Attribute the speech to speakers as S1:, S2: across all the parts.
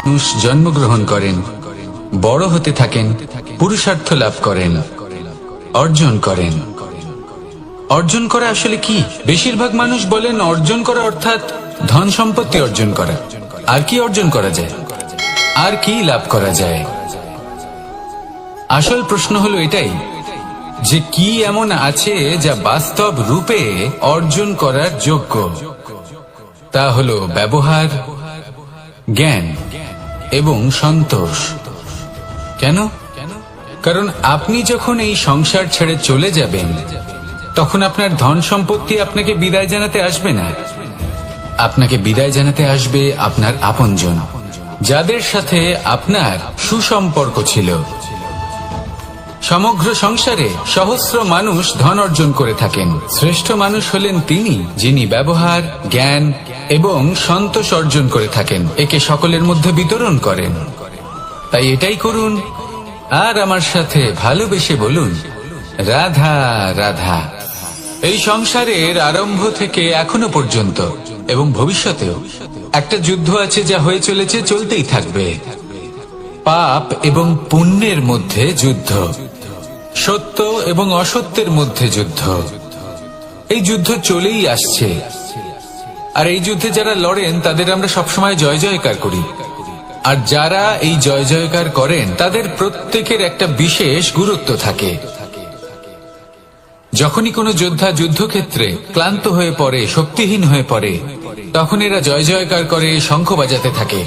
S1: মানুষ জন্মগ্রহণ করেন, বড় হতে থাকেন, পুরুষার্থ লাভ করেন, অর্জন করেন। অর্জন করা আসলে কি? বেশিরভাগ মানুষ বলেন অর্জন করা অর্থাৎ ধন সম্পত্তি অর্জন করা। আর কি অর্জন করা যায়? আর কি লাভ করা যায়? আসল প্রশ্ন হলো এটাই যে কি এমন আছে যা বাস্তব রূপে অর্জন করার যোগ্য। তা হলো ব্যবহার, জ্ঞান এবং সন্তোষ। কেন? কারণ আপনি যখন এই সংসার ছেড়ে চলে যাবেন তখন আপনার ধন সম্পত্তি আপনাকে বিদায় জানাতে আসবে না। আপনাকে বিদায় জানাতে আসবে আপনার আপনজন, যাদের সাথে আপনার সুসম্পর্ক ছিল। সমগ্র সংসারে সহস্র মানুষ ধন অর্জন করে থাকেন। শ্রেষ্ঠ মানুষ হলেন তিনি যিনি ব্যবহার, জ্ঞান এবং সন্তোষ অর্জন করে থাকেন, একে সকলের মধ্যে বিতরণ করেন। তাই এটাই করুন আর আমার সাথে ভালোবেসে বলুন, রাধা রাধা। এই সংসারের আরম্ভ থেকে এখনো পর্যন্ত এবং ভবিষ্যতেও একটা যুদ্ধ আছে যা হয়ে চলেছে, চলতেই থাকবে। পাপ এবং পুণ্যের মধ্যে যুদ্ধ, সত্য এবং অসত্যের মধ্যে যুদ্ধ। এই যুদ্ধ চলেই আসছে, আর এই যুদ্ধে যারা লড়েন তাদের আমরা সবসময় জয় জয়কার করি। আর যারা এই জয় জয়কার করেন তাদের প্রত্যেকের একটা বিশেষ গুরুত্ব থাকে। যখনই কোনো যোদ্ধা যুদ্ধক্ষেত্রে ক্লান্ত হয়ে পড়ে, শক্তিহীন হয়ে পড়ে, তখন এরা জয় জয়কার করে, শঙ্খ বাজাতে থাকে,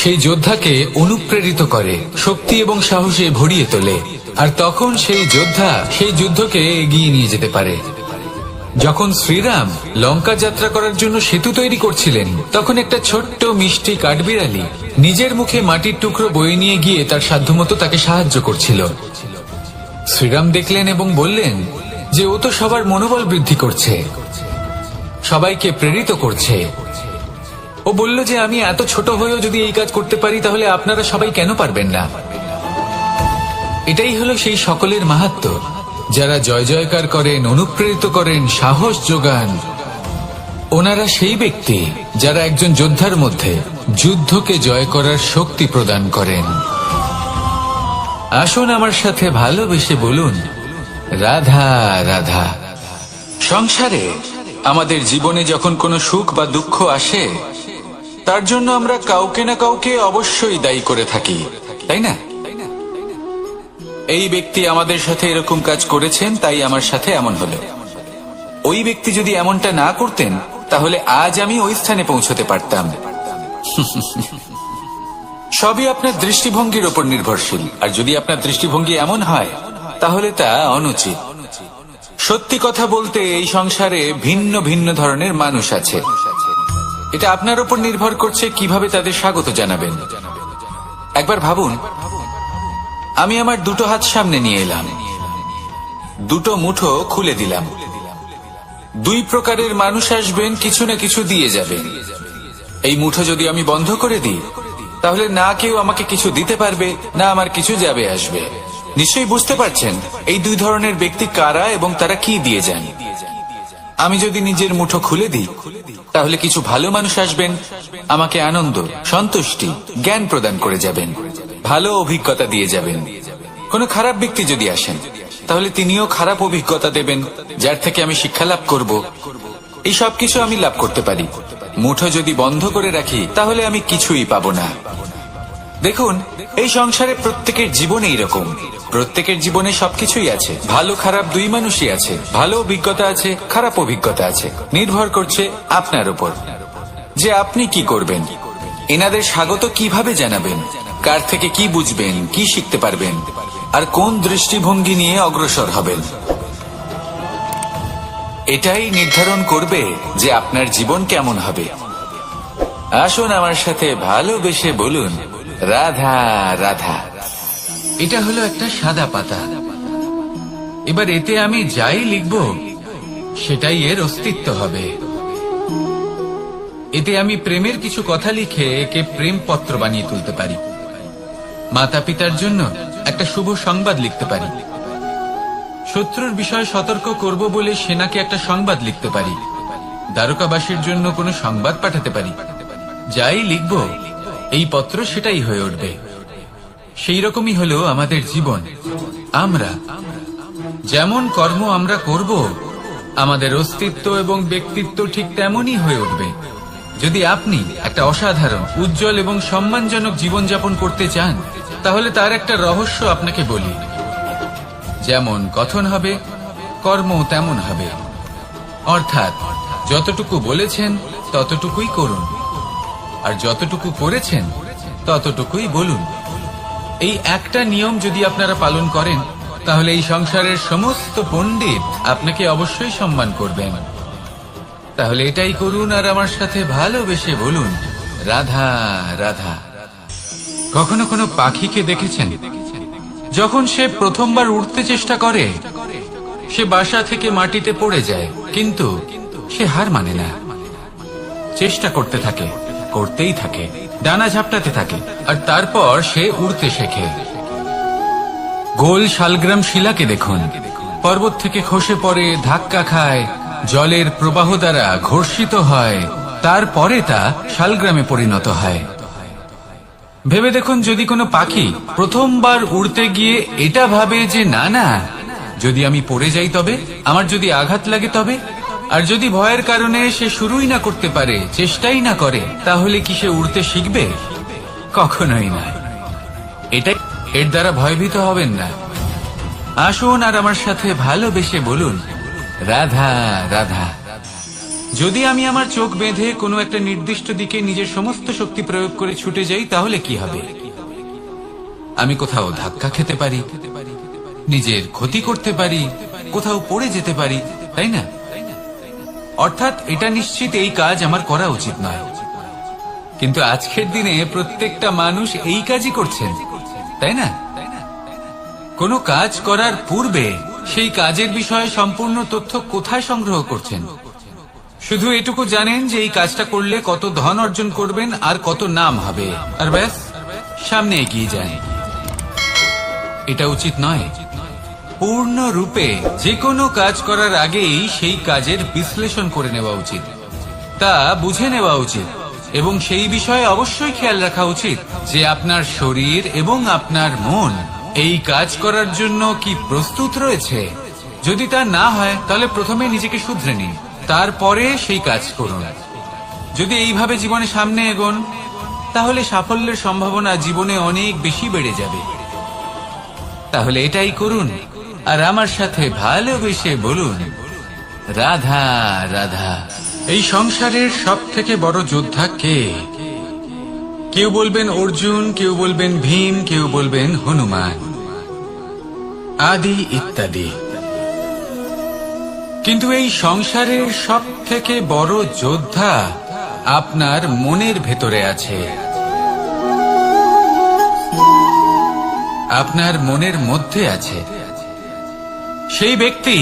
S1: সেই যোদ্ধাকে অনুপ্রেরিত করে, শক্তি এবং সাহসে ভরিয়ে তোলে। আর তখন সেই যোদ্ধা সেই যুদ্ধকে এগিয়ে নিয়ে যেতে পারে। যখন শ্রীরাম লঙ্কা যাত্রা করার জন্য সেতু তৈরি করছিলেন, তখন একটা ছোট্ট মিষ্টি কাঠবিড়ালি নিজের মুখে মাটির টুকরো বয়ে নিয়ে গিয়ে তার সাধ্যমতো তাকে সাহায্য করছিল। শ্রীরাম দেখলেন এবং বললেন যে ও তো সবার মনোবল বৃদ্ধি করছে, সবাইকে প্রেরিত করছে। ও বলল যে আমি এত ছোট হয়েও যদি এই কাজ করতে পারি, তাহলে আপনারা সবাই কেন পারবেন না? এটাই হলো সেই সকলের মাহাত্ম্য, যারা জয় জয়কার করেন, অনুপ্রেরিত করেন, সাহস যোগান। ওনারা সেই ব্যক্তি যারা একজন যোদ্ধার মধ্যে যুদ্ধকে জয় করার শক্তি প্রদান করেন। আসুন আমার সাথে ভালোবেসে বলুন, রাধা রাধা। সংসারে আমাদের জীবনে যখন কোনো সুখ বা দুঃখ আসে, তার জন্য আমরা কাউকে না কাউকে অবশ্যই দায়ী করে থাকি, তাই না? এই ব্যক্তি আমাদের সাথে এরকম কাজ করেছেন, তাই আমার সাথে এমন হলো। ওই ব্যক্তি যদি এমনটা না করতেন, তাহলে আজ আমি ওই স্থানে পৌঁছতে পারতাম। সবই আপনার দৃষ্টিভঙ্গির ওপর নির্ভরশীল। আর যদি আপনার দৃষ্টিভঙ্গি এমন হয়, তাহলে তা অনুচিত। সত্যি কথা বলতে এই সংসারে ভিন্ন ভিন্ন ধরনের মানুষ আছে। এটা আপনার উপর নির্ভর করছে কিভাবে তাদের স্বাগত জানাবেন। একবার ভাবুন, আমি আমার দুটো হাত সামনে নিয়ে এলাম, দুটো মুঠো খুলে দিলাম। দুই প্রকারের মানুষ আসবেন, কিছু না কিছু দিয়ে যাবেন। এই মুঠো যদি আমি বন্ধ করে দিই, তাহলে না কেউ আমাকে কিছু দিতে পারবে, না আমার কিছু যাবে আসবে। নিশ্চয়ই বুঝতে পারছেন এই দুই ধরনের ব্যক্তি কারা এবং তারা কি দিয়ে যান। আমি যদি নিজের মুঠো খুলে দিই, তাহলে কিছু ভালো মানুষ আসবেন, আমাকে আনন্দ, সন্তুষ্টি, জ্ঞান প্রদান করে যাবেন, ভালো অভিজ্ঞতা দিয়ে যাবেন। কোনো খারাপ ব্যক্তি যদি আসেন, তাহলে তিনিও খারাপ অভিজ্ঞতা দেবেন, যার থেকে আমি শিক্ষা লাভ করব। এই সব কিছু আমি লাভ করতে পারি। মুঠো যদি বন্ধ করে রাখি, তাহলে আমি কিছুই পাবো না। দেখুন, এই সংসারে প্রত্যেকের জীবনে এইরকম। প্রত্যেকের জীবনে সবকিছুই আছে, ভালো খারাপ দুই মানুষই আছে। ভালো অভিজ্ঞতা আছে, খারাপ অভিজ্ঞতা আছে। নির্ভর করছে আপনার উপর যে আপনি কি করবেন, এনাদের স্বাগত কিভাবে জানাবেন, কার থেকে কি বুঝবেন, কি শিখতে পারবেন, আর কোন দৃষ্টিভঙ্গি নিয়ে অগ্রসর হবেন। এটাই নির্ধারণ করবে যে আপনার জীবন কেমন হবে। আসুন আমার সাথে ভালোবেসে বলুন, রাধা রাধা। এটা হলো একটা সাদা পাতা। এবার এতে আমি যাই লিখব, সেটাই এর অস্তিত্ব হবে। এতে আমি প্রেমের কিছু কথা লিখে একে প্রেম পত্র বানিয়ে তুলতে পারি। মাতা পিতার জন্য একটা শুভ সংবাদ লিখতে পারি। শত্রুর বিষয়ে সতর্ক করব বলে সেনাকে একটা সংবাদ লিখতে পারি। দ্বারকাবাসীর জন্য কোনো সংবাদ পাঠাতে পারি। যাই লিখব, এই পত্র সেটাই হয়ে উঠবে। সেই রকমই হলো আমাদের জীবন। আমরা যেমন কর্ম আমরা করব, আমাদের অস্তিত্ব এবং ব্যক্তিত্ব ঠিক তেমনই হয়ে উঠবে। যদি আপনি একটা অসাধারণ, উজ্জ্বল এবং সম্মানজনক জীবনযাপন করতে চান, তাহলে তার একটা রহস্য আপনাকে বলি। যেমন কথন হবে, কর্ম তেমন হবে। অর্থাৎ যতটুকু বলেছেন ততটুকুই করুন, আর যতটুকু করেছেন ততটুকুই বলুন। এই একটা নিয়ম যদি আপনারা পালন করেন, তাহলে এই সংসারের সমস্ত পণ্ডিত আপনাকে অবশ্যই সম্মান করবেন। তাহলে এটাই করুন আর আমার সাথে ভালোবেসে বলুন, রাধা রাধা। কখনো কোনো পাখিকে দেখেছেন? যখন সে প্রথমবার উঠতে চেষ্টা করে, সে বাসা থেকে মাটিতে পড়ে যায়, কিন্তু সে হার মানে না, চেষ্টা করতে থাকে, করতেই থাকে, ডানা ঝাপটাতে থাকে, আর তারপর সে উড়তে শেখে। গোল শালগ্রাম শিলাকে দেখুন, পর্বত থেকে খসে পড়ে, ধাক্কা খায়, জলের প্রবাহ দ্বারা ঘর্ষিত হয়, তারপরে তা শালগ্রামে পরিণত হয়। ভেবে দেখুন, যদি কোনো পাখি প্রথমবার উড়তে গিয়ে এটা ভাবে যে না না, যদি আমি পড়ে যাই তবে, আমার যদি আঘাত লাগে তবে, আর যদি ভয়ের কারণে সে শুরুই না করতে পারে, চেষ্টাই না করে, তাহলে কি সে উড়তে শিখবে? কখনোই না। এটাই, এর দ্বারা ভয়ভীত হবেন না। আসুন আর আমার সাথে ভালোবেসে বলুন, রাধা রাধা। যদি আমি আমার চোখ বেঁধে কোনো একটা নির্দিষ্ট দিকে নিজের সমস্ত শক্তি প্রয়োগ করে ছুটে যাই, তাহলে কি হবে? আমি কোথাও ধাক্কা খেতে পারি, নিজের ক্ষতি করতে পারি, কোথাও পড়ে যেতে পারি, তাই না? অর্থাৎ এটা নিশ্চিত এই কাজ আমার করা উচিত নয়। কিন্তু আজকের দিনে প্রত্যেকটা মানুষ এই কাজই করছেন, তাই না? কোনো কাজ করার পূর্বে সেই কাজের বিষয়ে সম্পূর্ণ তথ্য কোথায় সংগ্রহ করছেন? শুধু এটুকু জানেন যে এই কাজটা করলে কত ধন অর্জন করবেন আর কত নাম হবে, আর ব্যাস, সামনে এগিয়ে যান। এটা উচিত নয়। পূর্ণরূপে যে কোনো কাজ করার আগেই সেই কাজের বিশ্লেষণ করে নেওয়া উচিত, তা বুঝে নেওয়া উচিত, এবং সেই বিষয়ে অবশ্যই খেয়াল রাখা উচিত যে আপনার শরীর এবং আপনার মন এই কাজ করার জন্য কি প্রস্তুত রয়েছে। যদি তা না হয়, তাহলে প্রথমে নিজেকে শুধরে নিন, তারপরে সেই কাজ করুন। যদি এইভাবে জীবনে সামনে এগোন, তাহলে সাফল্যের সম্ভাবনা জীবনে অনেক বেশি বেড়ে যাবে। তাহলে এটাই করুন আর আমার সাথে ভালোবেসে বলুন, রাধা রাধা। এই সংসারের সব থেকে বড় যোদ্ধা কে? কেউ বলবেন অর্জুন, কেউ বলবেন ভীম, কেউ বলবেন হনুমান, আদি ইত্যাদি। কিন্তু এই সংসারের সব থেকে বড় যোদ্ধা আপনার মনের ভেতরে আছে, আপনার মনের মধ্যে আছে। সেই ব্যক্তি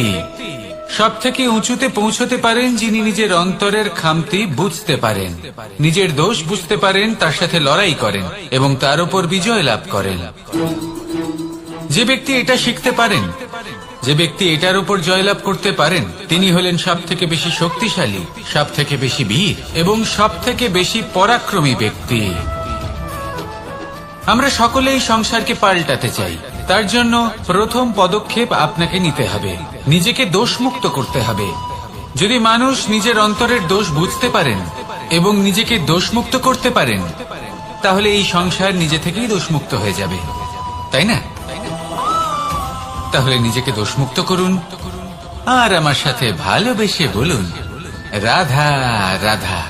S1: সব থেকে উঁচুতে পৌঁছতে পারেন যিনি নিজের অন্তরের খামতি বুঝতে পারেন, নিজের দোষ বুঝতে পারেন, তার সাথে লড়াই করেন এবং তার উপর বিজয় লাভ করেন। যে ব্যক্তি এটা শিখতে পারেন, যে ব্যক্তি এটার উপর জয়লাভ করতে পারেন, তিনি হলেন সব থেকে বেশি শক্তিশালী, সব থেকে বেশি বীর এবং সব থেকে বেশি পরাক্রমী ব্যক্তি। আমরা সকলেই সংসারকে পাল্টাতে চাই। তার জন্য প্রথম পদক্ষেপ আপনাকে নিতে হবে, নিজেকে দোষমুক্ত করতে হবে। যদি মানুষ নিজের অন্তরের দোষ বুঝতে পারেন এবং নিজেকে দোষমুক্ত করতে পারেন, তাহলে এই সংসার নিজে থেকেই দোষমুক্ত হয়ে যাবে, তাই না? তাহলে নিজেকে দোষমুক্ত করুন আর আমার সাথে ভালোবেসে বলুন, রাধা রাধা।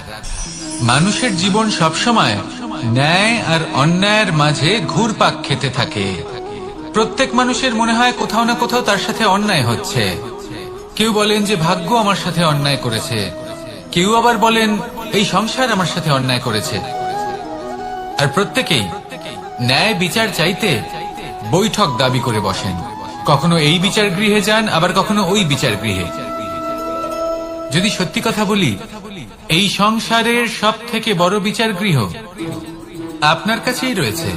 S1: মানুষের জীবন সবসময় ন্যায় আর অন্যায়ের মাঝে ঘুরপাক খেতে থাকে। প্রত্যেক মানুষের মনে হয় কোথাও না কোথাও তার সাথে অন্যায় হচ্ছে। কেউ বলেন যে ভাগ্য আমার সাথে অন্যায় করেছে, কেউ আবার বলেন এই সংসার আমার সাথে অন্যায় করেছে। আর প্রত্যেকেই ন্যায় বিচার চাইতে বৈঠক দাবি করে বসেন। কখনো এই বিচার গৃহে যান, আবার কখনো ওই বিচার গৃহে। যদি সত্যি কথা বলি, এই সংসারের সব থেকে বড় বিচার গৃহ আপনার কাছেই রয়েছে,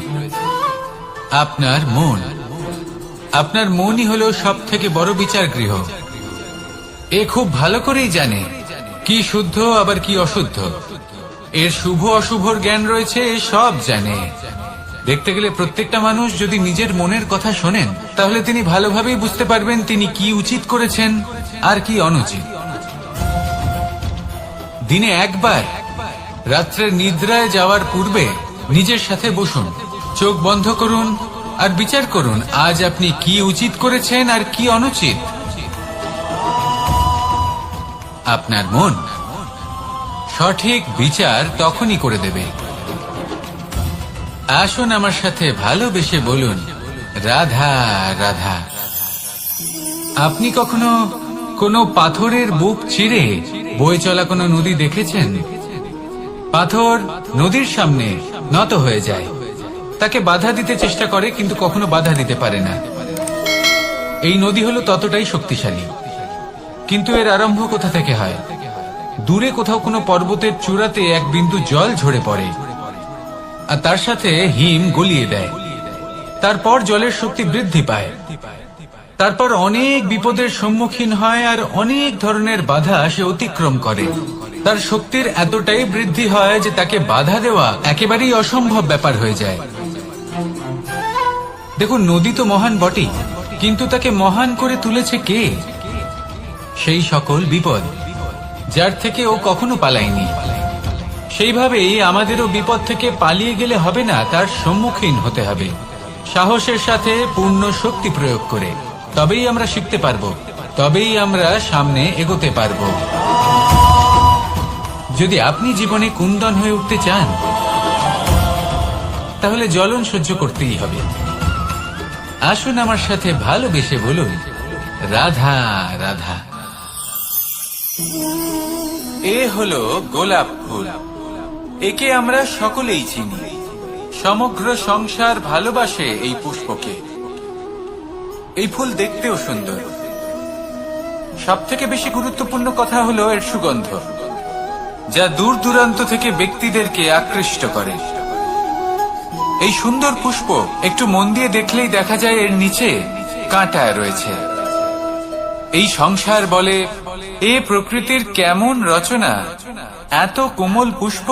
S1: আপনার মন। আপনার মনই হলো সব থেকে বড় বিচার গৃহ। এ খুব ভালো করেই জানে কি শুদ্ধ আবার কি অশুদ্ধ। এর শুভ অশুভর জ্ঞান রয়েছে, সব জানে। দেখতে গেলে প্রত্যেকটা মানুষ যদি নিজের মনের কথা শোনেন, তাহলে তিনি ভালোভাবেই বুঝতে পারবেন তিনি কি উচিত করেছেন আর কি অনুচিত। দিনে একবার রাত্রের নিদ্রায় যাওয়ার পূর্বে নিজের সাথে বসুন, চোখ বন্ধ করুন আর বিচার করুন আজ আপনি কি উচিত করেছেন আর কি অনুচিত। আপনার মন সঠিক বিচার তখনই করে দেবে। আসুন আমার সাথে ভালোবেসে বলুন, রাধা রাধা। আপনি কখনো কোনো পাথরের বুক চিরে বয়ে চলা কোনো নদী দেখেছেন? পাথর নদীর সামনে নত হয়ে যায়, তাকে বাধা দিতে চেষ্টা করে কিন্তু কখনো বাধা দিতে পারে না। এই নদী হলো ততটাই শক্তিশালী, কিন্তু এর আরম্ভ কোথা থেকে হয়? দূরে কোথাও কোনো পর্বতের চূড়াতে এক বিন্দু জল ঝরে পড়ে আর তার সাথে হিম গলিয়ে দেয়। তারপর জলের শক্তি বৃদ্ধি পায়, তারপর অনেক বিপদের সম্মুখীন হয় আর অনেক ধরনের বাধা সে অতিক্রম করে। তার শক্তির এতটাই বৃদ্ধি হয় যে তাকে বাধা দেওয়া একেবারেই অসম্ভব ব্যাপার হয়ে যায়। দেখুন, নদী তো মহান বটেই, কিন্তু তাকে মহান করে তুলেছে কে? সেই সকল বিপদ যার থেকে ও কখনো পালায়নি। সেইভাবেই আমাদেরও বিপদ থেকে পালিয়ে গেলে হবে না, তার সম্মুখীন হতে হবে সাহসের সাথে, পূর্ণ শক্তি প্রয়োগ করে। তবেই আমরা শিখতে পারবো, তবেই আমরা সামনে এগোতে পারবো। যদি আপনি জীবনে কুন্দন হয়ে উঠতে চান, তাহলে জ্বলন সহ্য করতেই হবে। আসুন আমার সাথে ভালোবেসে বলুন, রাধা রাধা। এ হলো গোলাপ ফুল, একে আমরা সকলেই চিনি। সমগ্র সংসার ভালোবাসে এই পুষ্পকে। এই ফুল দেখতেও সুন্দর। সবথেকে বেশি গুরুত্বপূর্ণ কথা হলো এর সুগন্ধ, যা দূর দূরান্ত থেকে ব্যক্তিদেরকে আকৃষ্ট করে। এই সুন্দর পুষ্প একটু মন দিয়ে দেখলেই দেখা যায় এর নিচে কাঁটা রয়েছে। এই সংসার বলে, এ প্রকৃতির কেমন রচনা, এত কোমল পুষ্প,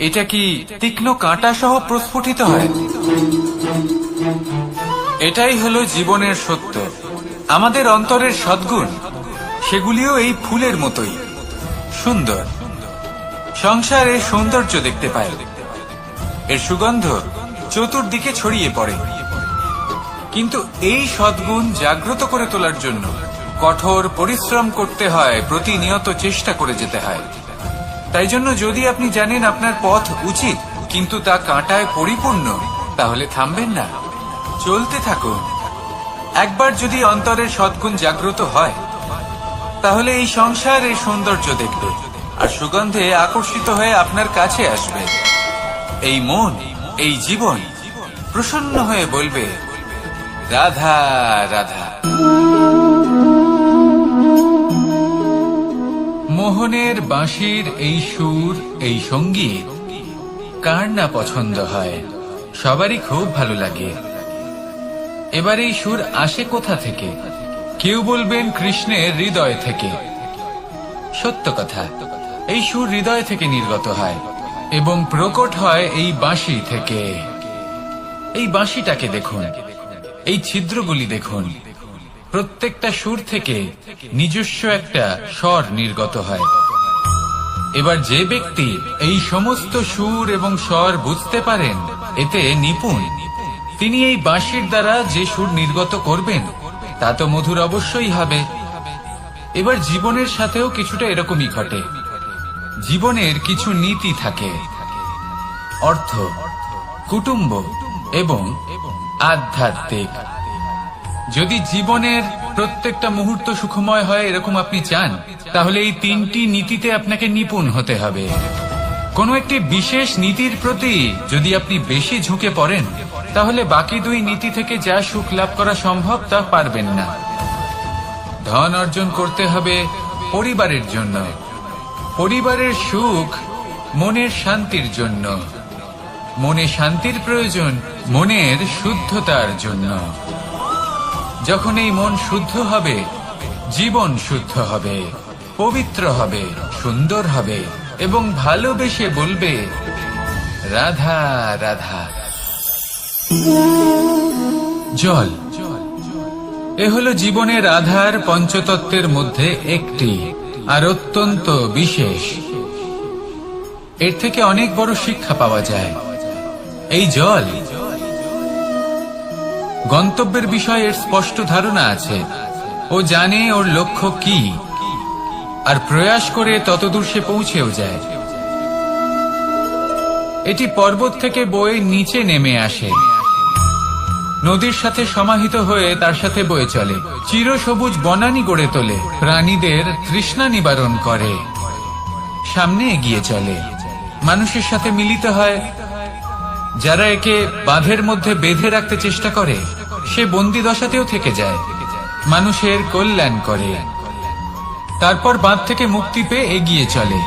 S1: এটা কি তীক্ষ্ণ কাঁটা সহ প্রস্ফুটিত হয়? এটাই হলো জীবনের সত্য। আমাদের অন্তরের সদ্গুণ, সেগুলিও এই ফুলের মতোই সুন্দর। সংসার এর সৌন্দর্য দেখতে পায়, এর সুগন্ধ চতুর্দিকে ছড়িয়ে পড়ে। কিন্তু এই সদ্গুণ জাগ্রত করে তোলার জন্য কঠোর পরিশ্রম করতে হয়, প্রতিনিয়ত চেষ্টা করে যেতে হয়। তাই জন্য যদি আপনি জানেন আপনার পথ উচিত কিন্তু তা কাঁটায় পরিপূর্ণ, তাহলে থামবেন না, চলতে থাকুন। একবার যদি অন্তরের সদ্গুণ জাগ্রত হয়, তাহলে এই সংসার এর সৌন্দর্য দেখবে আর সুগন্ধে আকর্ষিত হয়ে আপনার কাছে আসবে। এই মন, এই জীবন প্রসন্ন হয়ে বলবে, রাধা রাধা। মোহনের বাঁশির এই সুর, এই সঙ্গীত কার না পছন্দ হয়? সবারই খুব ভালো লাগে। এবার এই সুর আসে কোথা থেকে? কেউ বলবেন কৃষ্ণের হৃদয় থেকে। সত্য কথা, এই সুর হৃদয় থেকে নির্গত হয় এবং প্রকট হয় এই বাঁশি থেকে। এই বাঁশিটাকে দেখুন, এই ছিদ্রগুলি দেখুন, প্রত্যেকটা সুর থেকে নিজস্ব একটা স্বর নির্গত হয়। এবার যে ব্যক্তি এই সমস্ত সুর এবং স্বর বুঝতে পারেন, এতে নিপুণ, তিনি এই বাঁশির দ্বারা যে সুর নির্গত করবেন তা তো মধুর অবশ্যই হবে। এবার জীবনের সাথেও কিছুটা এরকমই ঘটে। জীবনের কিছু নীতি থাকে, অর্থ, কুটুম্ব এবং আধ্যাত্মিক। যদি জীবনের প্রত্যেকটা মুহূর্ত সুখময় হয় এরকম আপনি চান, তাহলে এই তিনটি নীতিতে আপনাকে নিপুণ হতে হবে। কোনো একটি বিশেষ নীতির প্রতি যদি আপনি বেশি ঝুঁকে পড়েন, তাহলে বাকি দুই নীতি থেকে যা সুখ লাভ করা সম্ভব তা পারবেন না। ধন অর্জন করতে হবে পরিবারের জন্য, পরিবারের সুখ মনের শান্তির জন্য, মনে শান্তির প্রয়োজন মনের শুদ্ধতার জন্য। যখন এই মন শুদ্ধ হবে, জীবন শুদ্ধ হবে, পবিত্র হবে, সুন্দর হবে, এবং ভালোবেসে বলবে, রাধা রাধা। জল এ হলো জীবনের আধার পঞ্চতত্ত্বের মধ্যে একটি, আর অত্যন্ত বিশেষ। এর থেকে অনেক বড় শিক্ষা পাওয়া যায়। এই জল গন্তব্যের বিষয়ে এর স্পষ্ট ধারণা আছে। ও জানে ওর লক্ষ্য কি, আর প্রয়াস করে ততদূর সে পৌঁছেও যায়। এটি পর্বত থেকে বয়ে নিচে নেমে আসে, নদীর সাথে সমাহিত হয়ে তার সাথে বয়ে চলে, চিরসবুজ বনানী গড়ে তোলে, প্রাণীদের তৃষ্ণা নিবারণ করে, সামনে এগিয়ে চলে, মানুষের সাথে মিলিত হয়। যারা একে বাঁধের মধ্যে বেঁধে রাখতে চেষ্টা করে, সে বন্দি দশাতেও থেকে যায়, মানুষের কল্যাণ করে। তারপর বাঁধ থেকে মুক্তি পেয়ে এগিয়ে চলে,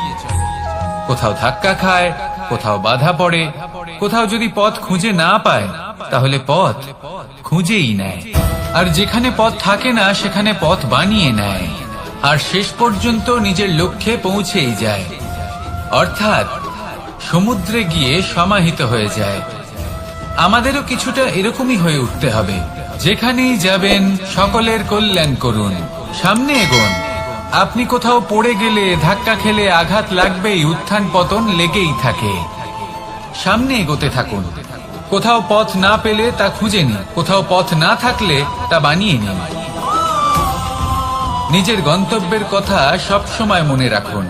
S1: কোথাও ধাক্কা খায়, কোথাও বাধা পড়ে, কোথাও যদি পথ খুঁজে না পায় তাহলে পথ খুঁজেই নেয়, আর যেখানে পথ থাকে না সেখানে পথ বানিয়ে নেয়, আর শেষ পর্যন্ত নিজের লক্ষ্যে পৌঁছেই যায়, অর্থাৎ সমুদ্রে গিয়ে সমাহিত হয়ে যায়। আমাদেরও কিছুটা এরকমই হয়ে উঠতে হবে। যেখানেই যাবেন সকলের কল্যাণ করুন, সামনে এগোন। আপনি কোথাও পড়ে গেলে, ধাক্কা খেলে আঘাত লাগবেই, উত্থান পতন লেগেই থাকে। সামনে এগোতে থাকুন। কোথাও পথ না পেলে তা খুঁজে নিন, কোথাও পথ না থাকলে তা বানিয়ে নিন। নিজের গন্তব্যের কথা সব সময় মনে রাখুন।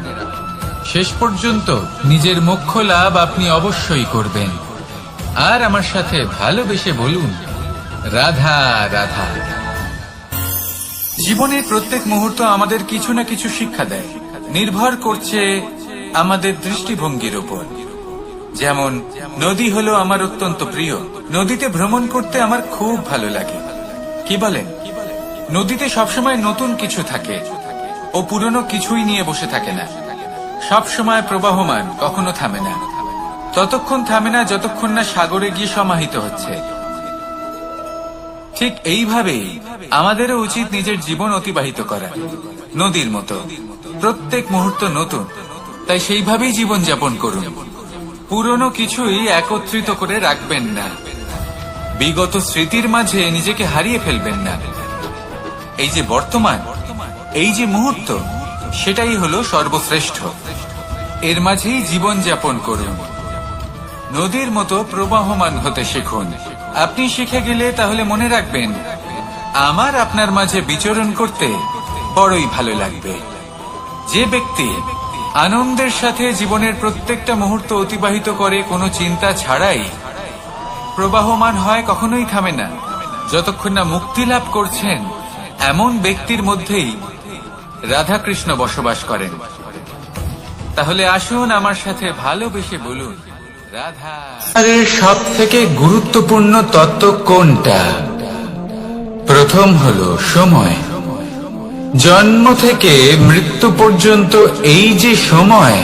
S1: শেষ পর্যন্ত নিজের মোক্ষ লাভ আপনি অবশ্যই করবেন। আর আমার সাথে ভালোবেসে বলুন, রাধা রাধা। জীবনের প্রত্যেক মুহূর্ত আমাদের কিছু না কিছু শিক্ষা দেয়, নির্ভর করছে আমাদের দৃষ্টিভঙ্গির উপর। যেমন নদী হলো আমার অত্যন্ত প্রিয়, নদীতে ভ্রমণ করতে আমার খুব ভালো লাগে। কি বলেন? নদীতে সবসময় নতুন কিছু থাকে, ও পুরনো কিছুই নিয়ে বসে থাকে না, সব সময় প্রবাহমান, কখনো থামে না। ততক্ষণ থামে না যতক্ষণ না সাগরে গিয়ে সমাহিত হচ্ছে। ঠিক এইভাবেই আমাদেরও উচিত নিজের জীবন অতিবাহিত করা, নদীর মতো। প্রত্যেক মুহূর্ত নতুন, তাই সেইভাবেই জীবন যাপন করুন। পুরনো কিছুই একত্রিত করে রাখবেন না, বিগত স্মৃতির মাঝে নিজেকে হারিয়ে ফেলবেন না। এই যে বর্তমান, এই যে মুহূর্ত, সেটাই হলো সর্বশ্রেষ্ঠ। এর মাঝেই জীবন যাপন করুন, নদীর মতো প্রবাহমান হতে শিখুন। আপনি শিখে গেলে তাহলে মনে রাখবেন, আমার আপনার মাঝে বিচরণ করতে বড়ই ভালো লাগবে। যে ব্যক্তি আনন্দের সাথে জীবনের প্রত্যেকটা মুহূর্ত অতিবাহিত করে কোনো চিন্তা ছাড়াই, প্রবাহমান হয়, কখনোই থামে না, যতক্ষণ না মুক্তি লাভ করছেন, এমন ব্যক্তির মধ্যেই রাধাকৃষ্ণ বসবাস করেন। তাহলে আসুন আমার সাথে ভালোবেসে বলুন, রাধা। সব থেকে গুরুত্বপূর্ণ তত্ত্ব কোনটা? প্রথম হলো সময়। জন্ম থেকে মৃত্যু পর্যন্ত এই যে সময়,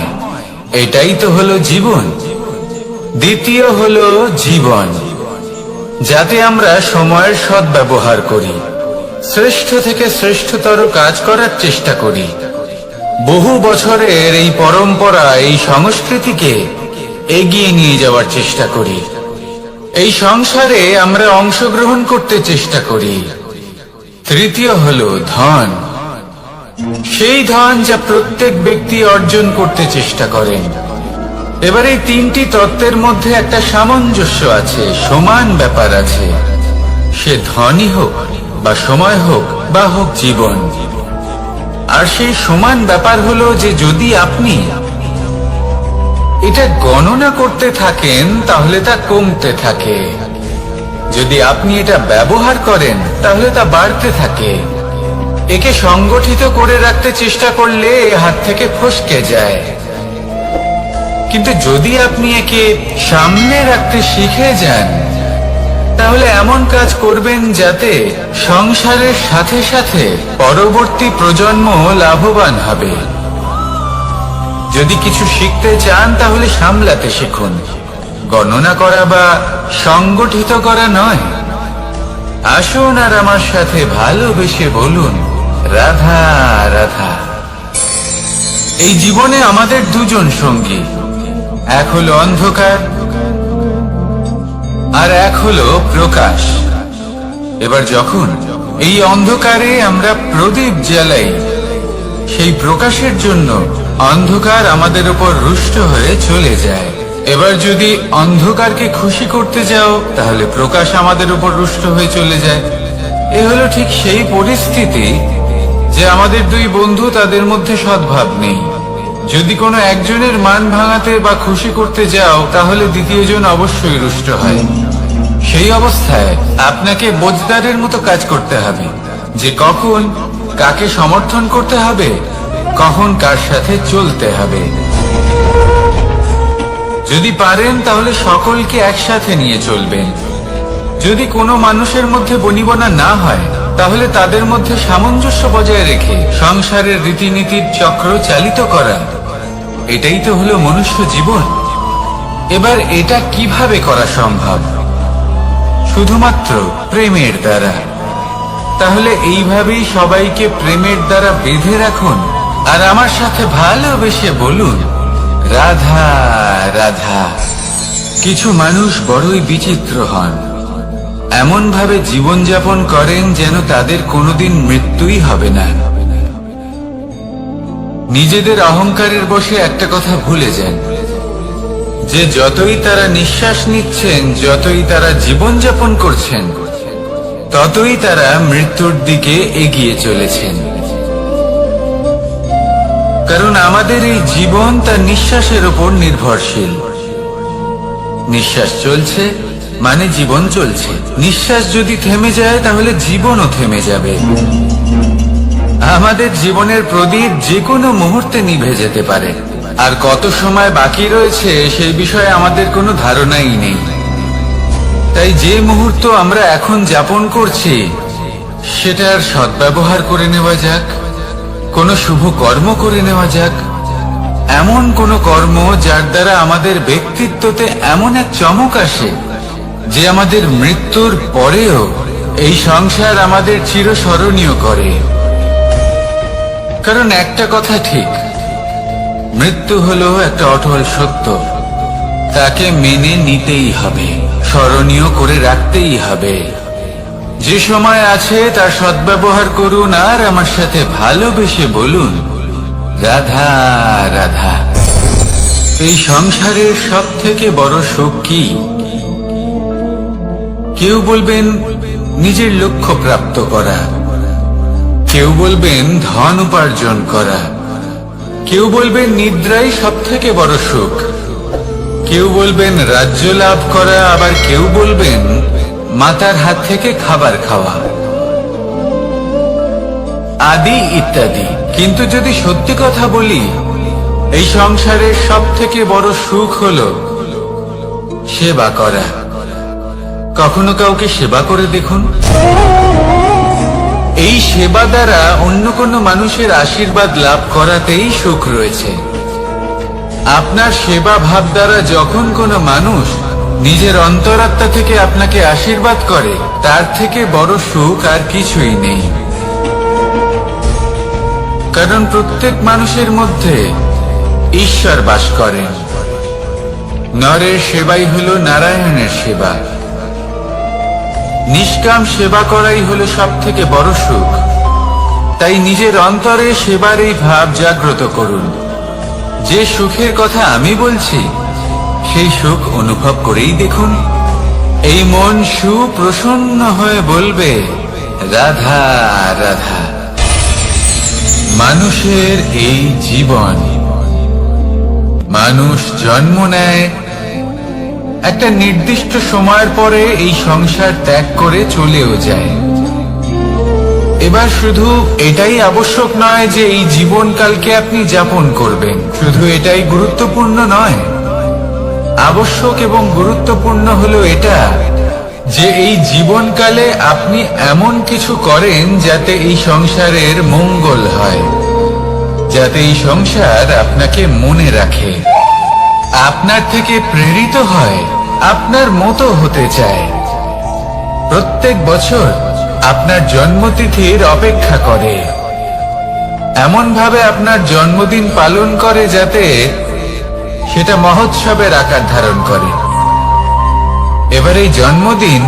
S1: এটাই তো হলো জীবন। দ্বিতীয় হলো জীবন, যাতে আমরা সময়ের সদ্ব্যবহার করি, শ্রেষ্ঠ থেকে শ্রেষ্ঠতর কাজ করার চেষ্টা করি। বহু বছরের এই পরম্পরা, এই সংস্কৃতিকে এগিয়ে নিয়ে যাওয়ার চেষ্টা করি। এই সংসারে আমরা অংশগ্রহণ করতে চেষ্টা করি। তৃতীয় হলো ধন, সেই ধন যা প্রত্যেক ব্যক্তি অর্জন করতে চেষ্টা করেন। এবার এই তিনটি তত্ত্বের মধ্যে একটা সামঞ্জস্য আছে, সমান ব্যাপার আছে। সে ধনই হোক বা সময় হোক বা হোক জীবন। আর সেই সমান ব্যাপার হলো যে যদি আপনি এটা গণনা করতে থাকেন তাহলে তা কমতে থাকে, যদি আপনি এটা ব্যবহার করেন তাহলে তা বাড়তে থাকে। একে সংগঠিত করে রাখতে চেষ্টা করলে হাত থেকে ফসকে যায়, কিন্তু যদি আপনি একে সামনে রাখতে শিখে যান, তাহলে এমন কাজ করবেন যাতে সংসারের সাথে সাথে পরবর্তী প্রজন্ম লাভবান হবে। যদি কিছু শিখতে চান তাহলে সামলাতে শিখুন, গণনা করা বা সংগঠিত করা নয়। আসুন আর আমার সাথে ভালোবেসে বলুন, রাধা রাধা। এই জীবনে আমাদের দুজন সঙ্গী, এক হলো অন্ধকার আর এক হলো প্রকাশ। এবার যখন এই অন্ধকারে আমরা প্রদীপ জ্বালাই, সেই প্রকাশের জন্য অন্ধকার আমাদের উপর রুষ্ট হয়ে চলে যায়। এবার যদি অন্ধকারকে খুশি করতে যাও, তাহলে প্রকাশ আমাদের উপর রুষ্ট হয়ে চলে যায়। এ হলো ঠিক সেই পরিস্থিতি যে আমাদের দুই বন্ধু, তাদের মধ্যে সদ্ভাব নেই। যদি কোনো একজনের মান ভাঙাতে বা খুশি করতে যাও, তাহলে দ্বিতীয়জন অবশ্যই রুষ্ট হয়। সেই অবস্থায় আপনাকে বোঝদারের মতো কাজ করতে হবে, যে কখন কাকে সমর্থন করতে হবে, কখন কার সাথে চলতে হবে। যদি পারেন তাহলে সকলকে একসাথে নিয়ে চলবেন। যদি কোনো মানুষের মধ্যে বনিবনা না হয়, তাহলে তাদের মধ্যে সামঞ্জস্য বজায় রেখে সংসারের রীতিনীতির চক্র চালিত করা, এটাই তো হলো মনুষ্য জীবন। এবার এটা কিভাবে করা সম্ভব? শুধুমাত্র প্রেমের দ্বারা। তাহলে এইভাবেই সবাইকে প্রেমের দ্বারা বেঁধে রাখুন, আর আমার সাথে ভালোবেসে বলুন, রাধা রাধা। কিছু মানুষ বড়ই বিচিত্র হন, এমন ভাবে জীবনযাপন করেন যেন তাদের কোনোদিন মৃত্যুই হবে না। নিজেদের অহংকারের বশে একটা কথা ভুলে যান, যে যতই তারা নিঃশ্বাস নিচ্ছেন, যতই তারা জীবনযাপন করছেন, ততই তারা মৃত্যুর দিকে এগিয়ে চলেছেন। কারণ আমাদের এই জীবন তার নিঃশ্বাসের উপর নির্ভরশীল। নিঃশ্বাস চলছে মানে জীবন চলছে। নিঃশ্বাস যদি থেমে যায়, তাহলে জীবনও থেমে যাবে। আমাদের জীবনের প্রদীপ যে কোনো মুহূর্তে নিভে যেতে পারে, আর কত সময় বাকি রয়েছে সেই বিষয়ে আমাদের কোনো ধারণাই নেই। তাই যে মুহূর্ত আমরা এখন যাপন করছি, সেটার সদ্ব্যবহার করে নেওয়া যাক। কোনো শুভ কর্ম করে নেওয়া যাক, এমন কোনো কর্ম যার দ্বারা আমাদের ব্যক্তিত্বতে এমন এক চমক আসে যে আমাদের মৃত্যুর পরেও এই সংসার আমাদের চিরস্মরণীয় করে। কারণ একটা কথা ঠিক, মৃত্যু হলো একটা অটল সত্য, তাকে মেনে নিতেই হবে, স্মরণীয় করে রাখতেই হবে। যে সময় আছে তার সদ্ব্যবহার করুন, আর আমার সাথে ভালোবেসে বলুন, রাধা রাধা। এই সংসারের সব থেকে বড় সুখ কি? কেউ বলবেন নিজের লক্ষ্য প্রাপ্ত করা, কেউ বলবেন ধন উপার্জন করা, কেউ বলবেন নিদ্রাই সব থেকে বড় সুখ, কেউ বলবেন রাজ্য লাভ করা, আবার কেউ বলবেন মাতার হাত থেকে খাবার খাওয়া, আদি ইত্যাদি। কিন্তু যদি সত্যি কথা বলি, এই সংসারের সব থেকে বড় সুখ হলো সেবা করা। কখনো কাউকে সেবা করে দেখুন। এই সেবা দ্বারা অন্য কোনো মানুষের আশীর্বাদ লাভ করাতেই সুখ রয়েছে। আপনার সেবা ভাব দ্বারা যখন কোনো মানুষ নিজের অন্তরাত্মা থেকে আপনাকে আশীর্বাদ করে, তার থেকে বড় সুখ আর কিছুই নেই। কারণ প্রত্যেক মানুষের মধ্যে ঈশ্বর বাস করেন। নরের সেবাই হলো নারায়ণের সেবা। নিষ্কাম সেবা করাই হলো সব থেকে বড় সুখ। তাই নিজের অন্তরে সেবার এই ভাব জাগ্রত করুন। যে সুখের কথা আমি বলছি, সেই সুখ অনুভব করেই দেখুন। এই মন সুপ্রসন্ন হয়ে বলবে, রাধা রাধা। মানুষের এই জীবন, মানুষ জন্ম নেয়, একটা নির্দিষ্ট সময়ের পরে এই সংসার ত্যাগ করে চলেও যায়। এবার শুধু এটাই আবশ্যক নয় যে এই জীবনকালকে আপনি যাপন করবেন, শুধু এটাই গুরুত্বপূর্ণ নয়। আবশ্যক এবং গুরুত্বপূর্ণ হলো এটা যে এই জীবনকালে আপনি এমন কিছু করেন যাতে এই সংসারের মঙ্গল হয়, যাতে এই সংসার আপনাকে মনে রাখে, আপনার থেকে প্রেরিত হয়, আপনার মতো হতে চায়। প্রত্যেক বছর আপনার জন্মতিথির অপেক্ষা করে। এমন ভাবে আপনার জন্মদিন পালন করে যাতে সেটা মহোৎসবের আকার ধারণ করে। এবার এই জন্মদিন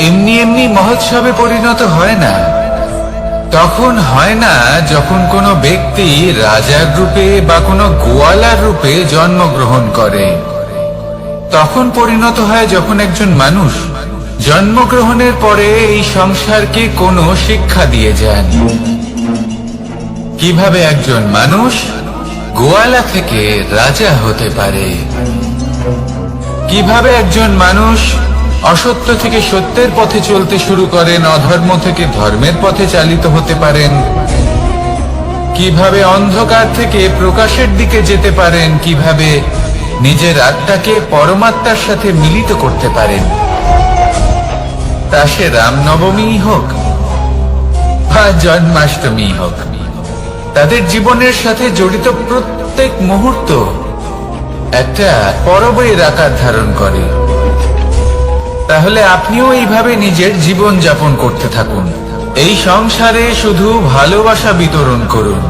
S1: এমনি এমনি মহোৎসবে পরিণত হয় না। তখন হয় না যখন কোনো ব্যক্তি রাজার রূপে বা কোনো গোয়ালার রূপে জন্মগ্রহণ করে। তখন পরিণত হয় যখন একজন মানুষ জন্মগ্রহণের পরে এই সংসারকে কোনো শিক্ষা দিয়ে যান। কিভাবে একজন মানুষ গোয়ালা থেকে রাজা হতে পারে, কিভাবে একজন মানুষ অসত্য থেকে সত্যের পথে চলতে শুরু করেন, অধর্ম থেকে ধর্মের পথে চালিত হতে পারেন, কিভাবে অন্ধকার থেকে প্রকাশের দিকে যেতে পারেন, কিভাবে নিজের আত্মাকে পরমাত্মার সাথে মিলিত করতে পারেন। তা সে রামনবমী হোক বা জন্মাষ্টমী হোক, তাদের জীবনের সাথে জড়িত প্রত্যেক মুহূর্ত একটা পরবের আকার ধারণ করে। তাহলে আপনিও এইভাবে নিজের জীবন যাপন করতে থাকুন। এই সংসারে শুধু ভালোবাসা বিতরণ করুন,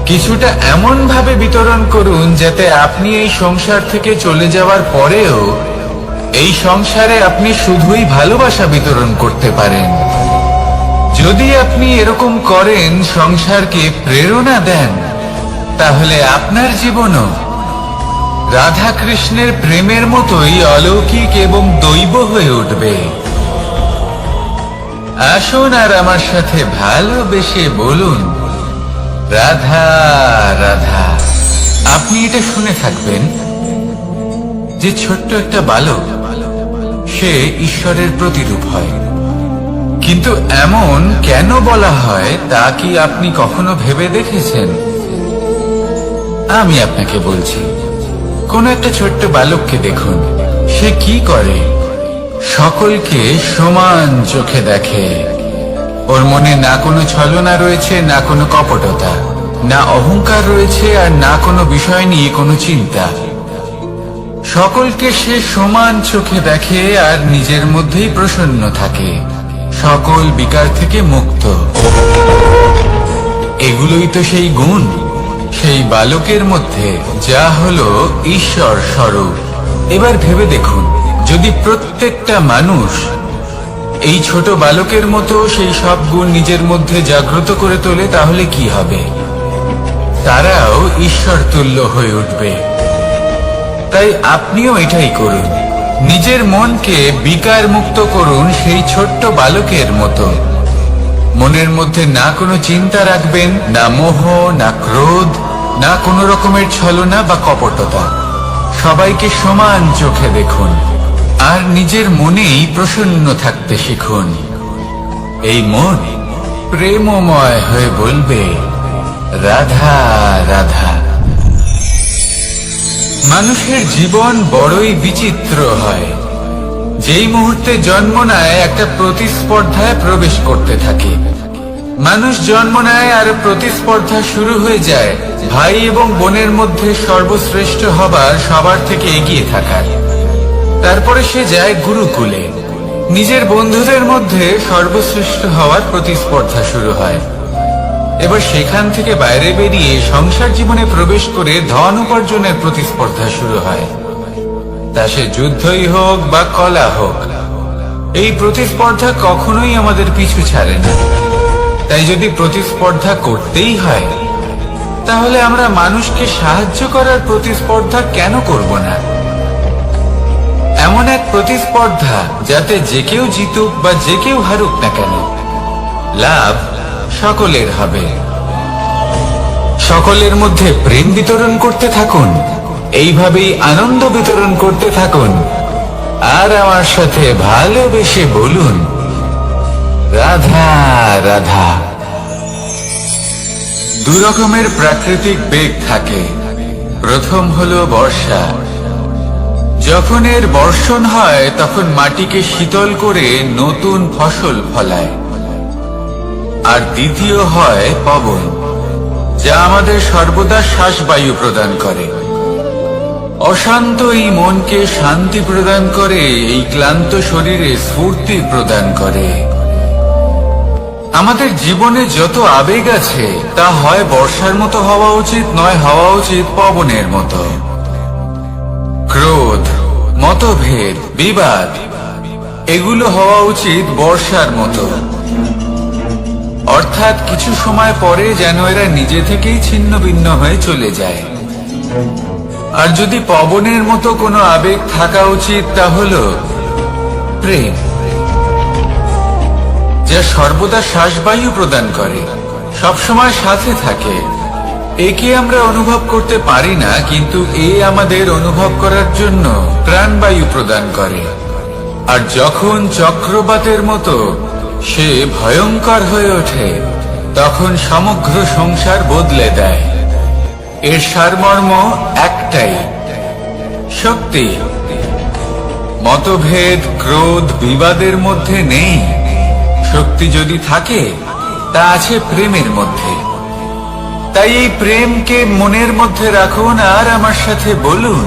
S1: কিছুটা এমন ভাবে বিতরণ করুন যাতে আপনি এই সংসার থেকে চলে যাওয়ার পরেও এই সংসারে আপনি শুধুই ভালোবাসা বিতরণ করতে পারেন। যদি আপনি এরকম করেন, সংসারকে প্রেরণা দেন, তাহলে আপনার জীবনও রাধা কৃষ্ণের প্রেমের মতোই অলৌকিক এবং দৈব হয়ে উঠবে। আসুন আর আমার সাথে ভালোবেসে বলুন, রাধা রাধা। আপনি এটা শুনে থাকবেন যে ছোট্ট একটা বালক সে ঈশ্বরের প্রতিরূপ হয়, কিন্তু এমন কেন বলা হয় তা কি আপনি কখনো ভেবে দেখেছেন? আমি আপনাকে বলছি, কোন একটা ছোট্ট বালককে দেখুন, সে কি করে? সকলকে সমান চোখে দেখে। ওর মনে না কোনো ছলনা রয়েছে, না কোনো কপটতা, না অহংকার রয়েছে, আর না কোনো বিষয় নিয়ে কোনো চিন্তা। সকলকে সে সমান চোখে দেখে আর নিজের মধ্যেই প্রসন্ন থাকে, সকল বিকার থেকে মুক্ত। এগুলোই তো সেই গুণ সেই বালকের মধ্যে, যা হলো ঈশ্বর স্বরূপ। এবার ভেবে দেখুন, যদি প্রত্যেকটা মানুষ এই ছোট বালকের মতো সেই সব গুণ নিজের মধ্যে জাগ্রত করে তোলে, তাহলে কি হবে? তারাও ঈশ্বর তুল্য হয়ে উঠবে। তাই আপনিও এটাই করুন, নিজের মনকে বিকার মুক্ত করুন সেই ছোট্ট বালকের মতো। মনের মধ্যে না কোনো চিন্তা রাখবেন, না মোহ, না ক্রোধ, না কোনো রকমের ছলনা বা কপটতা। সবাইকে সমান চোখে দেখুন আর নিজের মনেই প্রসন্ন থাকতে শিখুন। এই মন প্রেমময় হয়ে বলবে, রাধা রাধা। মানুষের জীবন বড়ই বিচিত্র হয়। যেই মুহূর্তে জন্ম নেয়, একটা প্রতিস্পর্ধায় প্রবেশ করতে থাকে। মানুষ জন্ম নেয় আর প্রতিস্পর্ধা শুরু হয়ে যায় ভাই এবং বোনের মধ্যে সর্বশ্রেষ্ঠ হবার, সবার থেকে এগিয়ে থাকার। তারপরে সে যায় গুরুকুলে, নিজের বন্ধুদের মধ্যে সর্বশ্রেষ্ঠ হওয়ার প্রতিস্পর্ধা শুরু হয়। এবার সেখান থেকে বাইরে বেরিয়ে সংসার জীবনে প্রবেশ করে ধন উপার্জনের প্রতিস্পর্ধা শুরু হয়। তা সে যুদ্ধই হোক বা কলা হোক, এই প্রতিস্পর্ধা কখনোই আমাদের পিছু ছাড়ে না। তাই যদি প্রতিস্পর্ধা করতেই হয়, তাহলে আমরা মানুষকে সাহায্য করার প্রতিস্পর্ধা কেন করব না? এমন এক প্রতিস্পর্ধা যাতে যে কেউ জিতুক বা যে কেউ হারুক না কেন, লাভ সকলের হবে। সকলের মধ্যে প্রেম বিতরণ করতে থাকুন, এইভাবেই আনন্দ বিতরণ করতে থাকুন। আর আমার সাথে ভালোবেসে বলুন, রাধা রাধা। দু রকমের প্রাকৃতিক বেগ থাকে। প্রথম হলো বর্ষা। যখন এর বর্ষণ হয়, তখন মাটিকে শীতল করে নতুন ফসল ফলায়। আর দ্বিতীয় হয় পবন, যা আমাদের সর্বদা শ্বাসবায়ু প্রদান করে। অশান্ত এই মনকে শান্তি প্রদান করে, এই ক্লান্ত শরীরে স্ফূর্তি প্রদান করে। আমাদের জীবনে যত আবেগ আছে তা হয় বর্ষার মতো হওয়া উচিত, নয় হওয়া উচিত পবনের মতো। ক্রোধ, মতভেদ, বিবাদ এগুলো হওয়া উচিত বর্ষার মতো, অর্থাৎ কিছু সময় পরে যেন এরা নিজে থেকেই ছিন্ন ভিন্ন হয়ে চলে যায়। আর যদি পবনের মতো কোনো আবেগ থাকা উচিত তা হলো প্রেম, যা সর্বদা শ্বাসবায়ু প্রদান করে, সবসময় সাথে থাকে। একে আমরা অনুভব করতে পারি না, কিন্তু এ আমাদের অনুভব করার জন্য প্রাণবায়ু প্রদান করে। আর যখন চক্রবাতের মতো সে ভয়ঙ্কর হয়ে ওঠে, তখন সমগ্র সংসার বদলে দেয়। এর সারমর্ম একটাই, শক্তি। মতভেদ, ক্রোধ, বিবাদের মধ্যে নেই। শক্তি যদি থাকে তা আছে প্রেমের মধ্যে। তাই এই প্রেমকে মনের মধ্যে রাখুন আর আমার সাথে বলুন,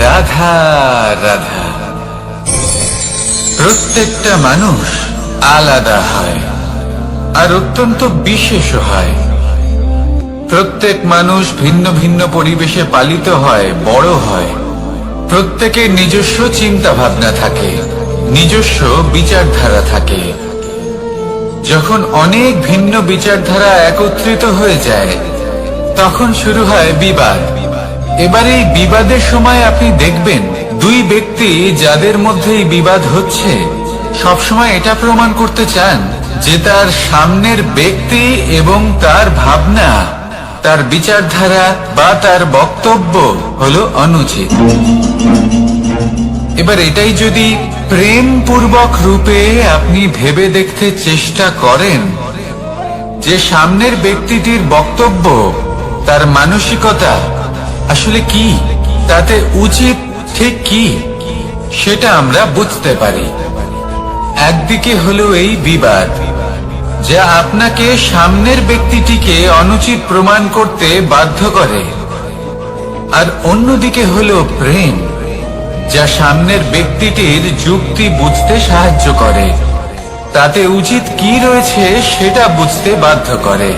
S1: রাধা রাধা। প্রত্যেকটা মানুষ আলাদা হয় আর অত্যন্ত বিশেষ হয়। প্রত্যেক মানুষ ভিন্ন ভিন্ন পরিবেশে পালিত হয়, বড় হয়। প্রত্যেকের নিজস্ব চিন্তা ভাবনা থাকে, নিজস্ব বিচারধারা থাকে। যখন অনেক ভিন্ন বিচারধারা একত্রিত হয়ে যায়, তখন শুরু হয় বিবাদ। এবার এই বিবাদের সময় আপনি দেখবেন দুই ব্যক্তি যাদের মধ্যে এই বিবাদ হচ্ছে সবসময় এটা প্রমাণ করতে চান যে তার সামনের ব্যক্তি এবং তার ভাবনা, তার বিচারধারা বা তার বক্তব্য হলো অনুচিত। এবার এটাই যদি প্রেম পূর্বক রূপে আপনি ভেবে দেখতে চেষ্টা করেন যে সামনের ব্যক্তিটির বক্তব্য, তার মানসিকতা আসলে কি, তাতে উচিত ঠিক কি, সেটা আমরা বুঝতে পারি। একদিকে হলো এই বিবাদ, যা আপনাকে সামনের ব্যক্তিটিকে অনুচিত প্রমাণ করতে বাধ্য করে। আর অন্যদিকে হলো প্রেম, যা সামনের ব্যক্তিটির যুক্তি বুঝতে সাহায্য করে, তাতে উচিত কি রয়েছে সেটা বুঝতে বাধ্য করে,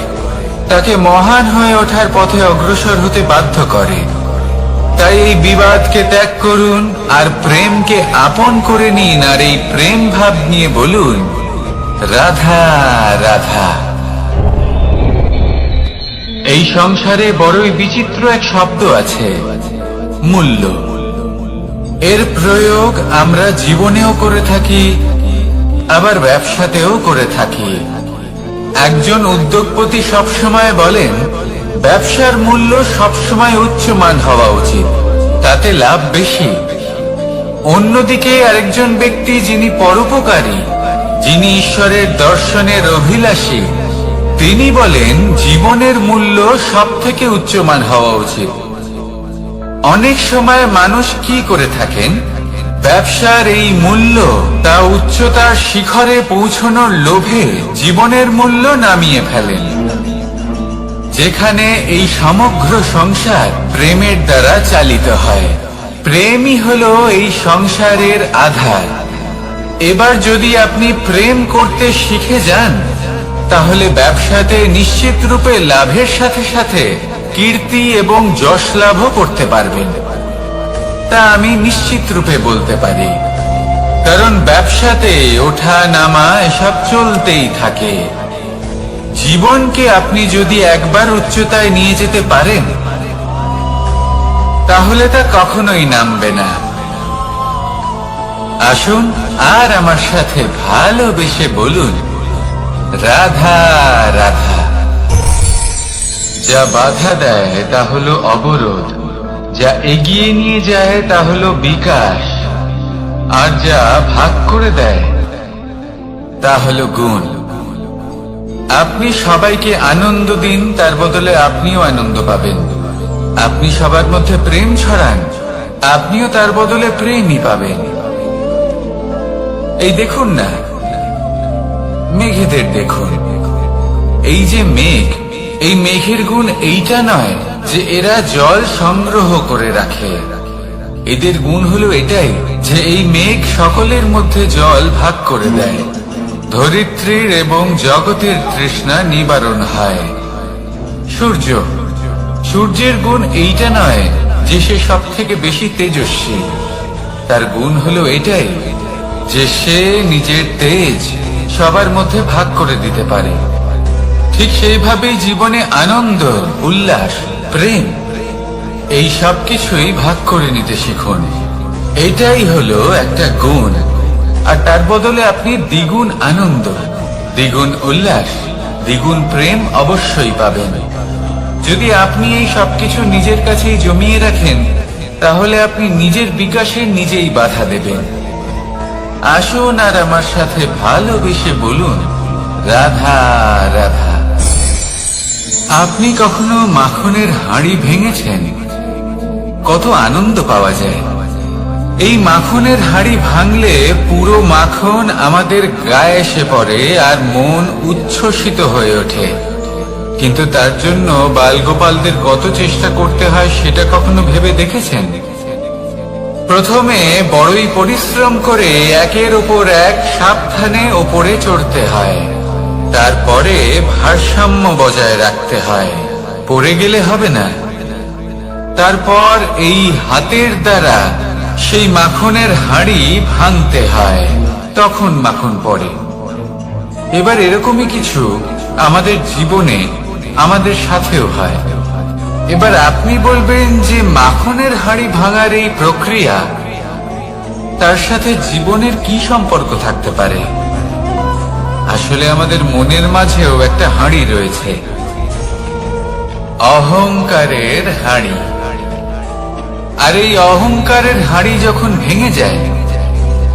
S1: তাকে মহান হয়ে ওঠার পথে অগ্রসর হতে বাধ্য করে। তাই এই বিবাদকে ত্যাগ করুন আর প্রেমকে আপন করে নিন, আর এই প্রেম ভাব নিয়ে বলুন, রাধা রাধা। এই সংসারে বড়ই বিচিত্র এক শব্দ আছে, মূল্য। এর প্রয়োগ আমরা জীবনেও করে থাকি, আবার ব্যবসাতেও করে থাকি। একজন উদ্যোগপতি সবসময় বলেন ব্যবসার মূল্য সবসময় উচ্চমান হওয়া উচিত, তাতে লাভ বেশি। অন্যদিকে আরেকজন ব্যক্তি যিনি পরোপকারী, যিনি ঈশ্বরের দর্শনের অভিলাষী, তিনি বলেন জীবনের মূল্য সব থেকে উচ্চমান হওয়া উচিত। অনেক সময় মানুষ কি করে থাকেন, ব্যবসার এই মূল্য তা উচ্চতার শিখরে পৌঁছানোর লোভে জীবনের মূল্য নামিয়ে ফেলেন। যেখানে এই সমগ্র সংসার প্রেমের দ্বারা চালিত হয়, প্রেমই হলো এই সংসারের আধার। এবার যদি আপনি প্রেম করতে শিখে যান, তাহলে ব্যবসাতে নিশ্চিত রূপে লাভের সাথে সাথে কীর্তি এবং যশ লাভও করতে পারবেন। তা আমি নিশ্চিত রূপে বলতে পারি, কারণ ব্যবসাতে ওঠা নামা এসব চলতেই থাকে। জীবনকে আপনি যদি একবার উচ্চতায় নিয়ে যেতে পারেন, তাহলে তা কখনোই নামবে না। আসুন আর আমার সাথে ভালোবেসে বলুন, রাধা রাধা। যা বাধা দেয় তা হলো অবরোধ, যা এগিয়ে নিয়ে যায় তা হলো বিকাশ, আর যা ভাগ করে দেয় তা হলো গুণ। আপনি সবাইকে আনন্দ দিন, তার বদলে আপনিও আনন্দ পাবেন। আপনি সবার মধ্যে প্রেম ছড়ান, আপনিও তার বদলে প্রেমই পাবেন। এই দেখুন না, মেঘেদের দেখুন। এই যে মেঘ, এই মেঘের গুণ এইটা নয় যে এরা জল সংগ্রহ করে রাখে। এদের গুণ হলো এটাই যে এই মেঘ সকলের মধ্যে জল ভাগ করে দেয়। ধরিত্রীর এবং জগতের তৃষ্ণা নিবারণ হয়। সূর্য, সূর্যের গুণ এইটা নয় যে সে সব থেকে বেশি তেজস্বী। তার গুণ হলো এটাই যে সে নিজের তেজ সবার মধ্যে ভাগ করে দিতে পারে। ঠিক সেইভাবেই জীবনে আনন্দ, উল্লাস, প্রেম এই সব কিছুই ভাগ করে নিতে শিখুন। এটাই হলো একটা গুণ, আর তার বদলে আপনি দ্বিগুণ আনন্দ, দ্বিগুণ উল্লাস, দ্বিগুণ প্রেম অবশ্যই পাবেন। যদি আপনি এই সবকিছু নিজের কাছেই জমিয়ে রাখেন, তাহলে আপনি নিজের বিকাশে নিজেই বাধা দেবেন। আসুন আর আমার সাথে ভালোবেসে বলুন, রাধা রাধা। আপনি কখনো মাখনের হাঁড়ি ভেঙেছেন? কত আনন্দ পাওয়া যায়। এই মাখনের হাঁড়ি ভাঙলে পুরো মাখন আমাদের গায়ে এসে পড়ে আর মন উচ্ছ্বসিত হয়ে ওঠে। কিন্তু তার জন্য বালগোপালদের কত চেষ্টা করতে হয় সেটা কখনো ভেবে দেখেছেন? প্রথমে বড়ই পরিশ্রম করে একের উপর এক সাবধানে ওপরে চড়তে হয়। তারপরে ভারসাম্য বজায় রাখতে হয়, পড়ে গেলে হবে না। তারপর এই হাতের দ্বারা সেই মাখনের হাঁড়ি ভাঙতে হয়, তখন মাখন পড়ে। এবার এরকমই কিছু আমাদের জীবনে আমাদের সাথেও হয়। এবার আপনি বলবেন যে মাখনের হাঁড়ি ভাঙার এই প্রক্রিয়া, তার সাথে জীবনের কি সম্পর্ক থাকতে পারে? আসলে আমাদের মনের মাঝেও একটা হাঁড়ি রয়েছে, অহংকারের হাঁড়ি। আর এই অহংকারের হাঁড়ি যখন ভেঙে যায়,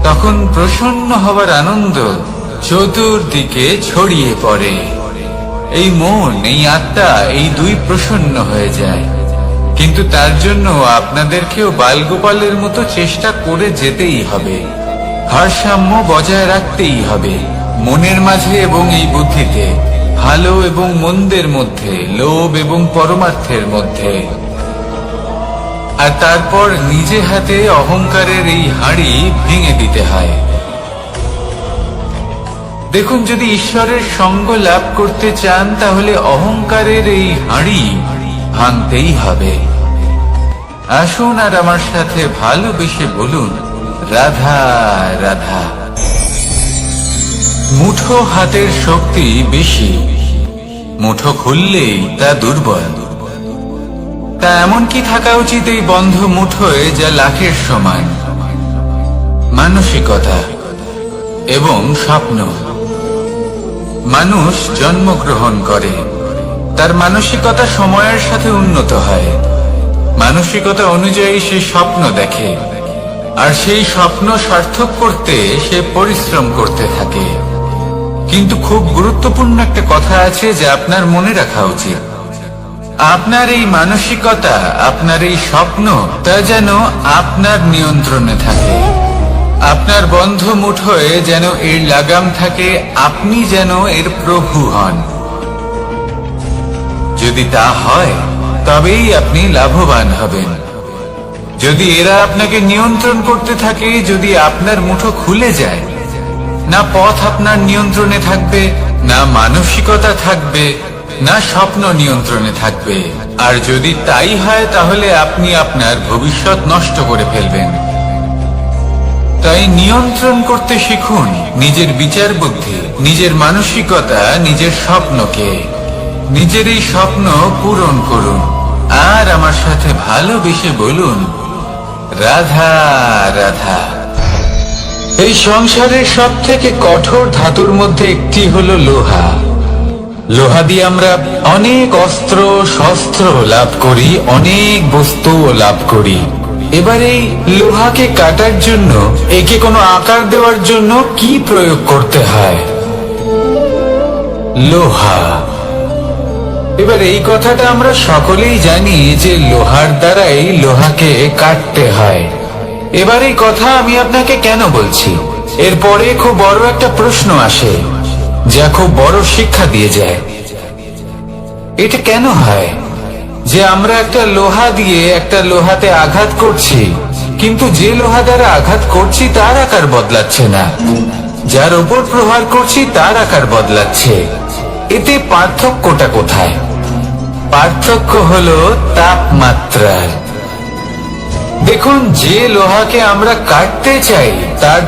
S1: তখন প্রসন্ন হবার আনন্দ চতুর্দিকে ছড়িয়ে পড়ে। এই মন, এই আত্মা, এই দুই প্রসন্ন হয়ে যায়। কিন্তু তার জন্য আপনাদেরকেও বালগোপালের মতো চেষ্টা করে যেতেই হবে, ভারসাম্য বজায় রাখতেই হবে মনের মাঝে এবং এই বুদ্ধিতে, ভালো এবং মন্দের মধ্যে, লোভ এবং পরমার্থের মধ্যে। আর তারপর নিজে হাতে অহংকারের এই হাঁড়ি ভেঙে দিতে হয়। দেখুন, যদি ঈশ্বরের সঙ্গ লাভ করতে চান, তাহলে অহংকারের এই হাঁড়ি ভাঙতেই হবে। আসুন আর আমার সাথে ভালোবেসে বলুন, রাধা রাধা। মুঠো হাতের শক্তি বেশি, মুঠো খুললেই তা দুর্বল। তা এমন কি থাকা উচিত এই বন্ধ মুঠোয় যা লাখের সমান? মানসিকতা এবং স্বপ্ন। মানুষ জন্মগ্রহণ করে, তার মানসিকতা সময়ের সাথে উন্নত হয়। মানসিকতা অনুযায়ী সে স্বপ্ন দেখে, আর সেই স্বপ্ন সার্থক করতে সে পরিশ্রম করতে থাকে। কিন্তু খুব গুরুত্বপূর্ণ একটা কথা আছে যা আপনার মনে রাখা উচিত। আপনার এই মানসিকতা, আপনার এই স্বপ্ন, তা যেন আপনার নিয়ন্ত্রণে থাকে। আপনার বন্ধ মুঠোয় যেন এর লাগাম থাকে, আপনি যেন এর প্রভু হন। যদি তা হয়, তবেই আপনি লাভবান হবেন। যদি এরা আপনাকে নিয়ন্ত্রণ করতে থাকে, যদি আপনার মুঠো খুলে যায়, না পথ আপনার নিয়ন্ত্রণে থাকবে, না মানসিকতা থাকবে, না স্বপ্ন নিয়ন্ত্রণে থাকবে। আর যদি তাই হয়, তাহলে আপনি আপনার ভবিষ্যৎ নষ্ট করে ফেলবেন। তাই নিয়ন্ত্রণ করতে শিখুন নিজের বিচার বুদ্ধি, নিজের মানসিকতা, নিজের স্বপ্নকে। নিজের এই স্বপ্ন পূরণ করুন, আর আমার সাথে ভালোবেসে বলুন, রাধা রাধা। এই সংসারের সব থেকে কঠোর ধাতুর মধ্যে একটি হলো লোহা। লোহা দিয়ে আমরা অনেক অস্ত্র শস্ত্র লাভ করি, অনেক বস্তুও লাভ করি। এবার এই লোহাকে কাটার জন্য, একে কোনো আকার দেওয়ার জন্য কি প্রয়োগ করতে হয়? লোহা। এবার এই কথাটা আমরা সকলেই জানি যে লোহার দ্বারাই লোহাকে কাটতে হয়। এবার এই কথা আমি আপনাকে কেন বলছি? এরপরে খুব বড় একটা প্রশ্ন আসে, যা খুব বড় শিক্ষা দিয়ে যায়। এটা কেন হয় যে আমরা একটা লোহা দিয়ে একটা লোহাতে আঘাত করছি, কিন্তু যে লোহা দ্বারা আঘাত করছি তার আকার বদলাচ্ছে না? যার ওপর প্রহার করছি তার আকার বদলাচ্ছে। এতে পার্থক্যটা কোথায়? পার্থক্য হলো তাপমাত্রার। দেখুন, যে লোহাকে আমরা কাটতে চাই তার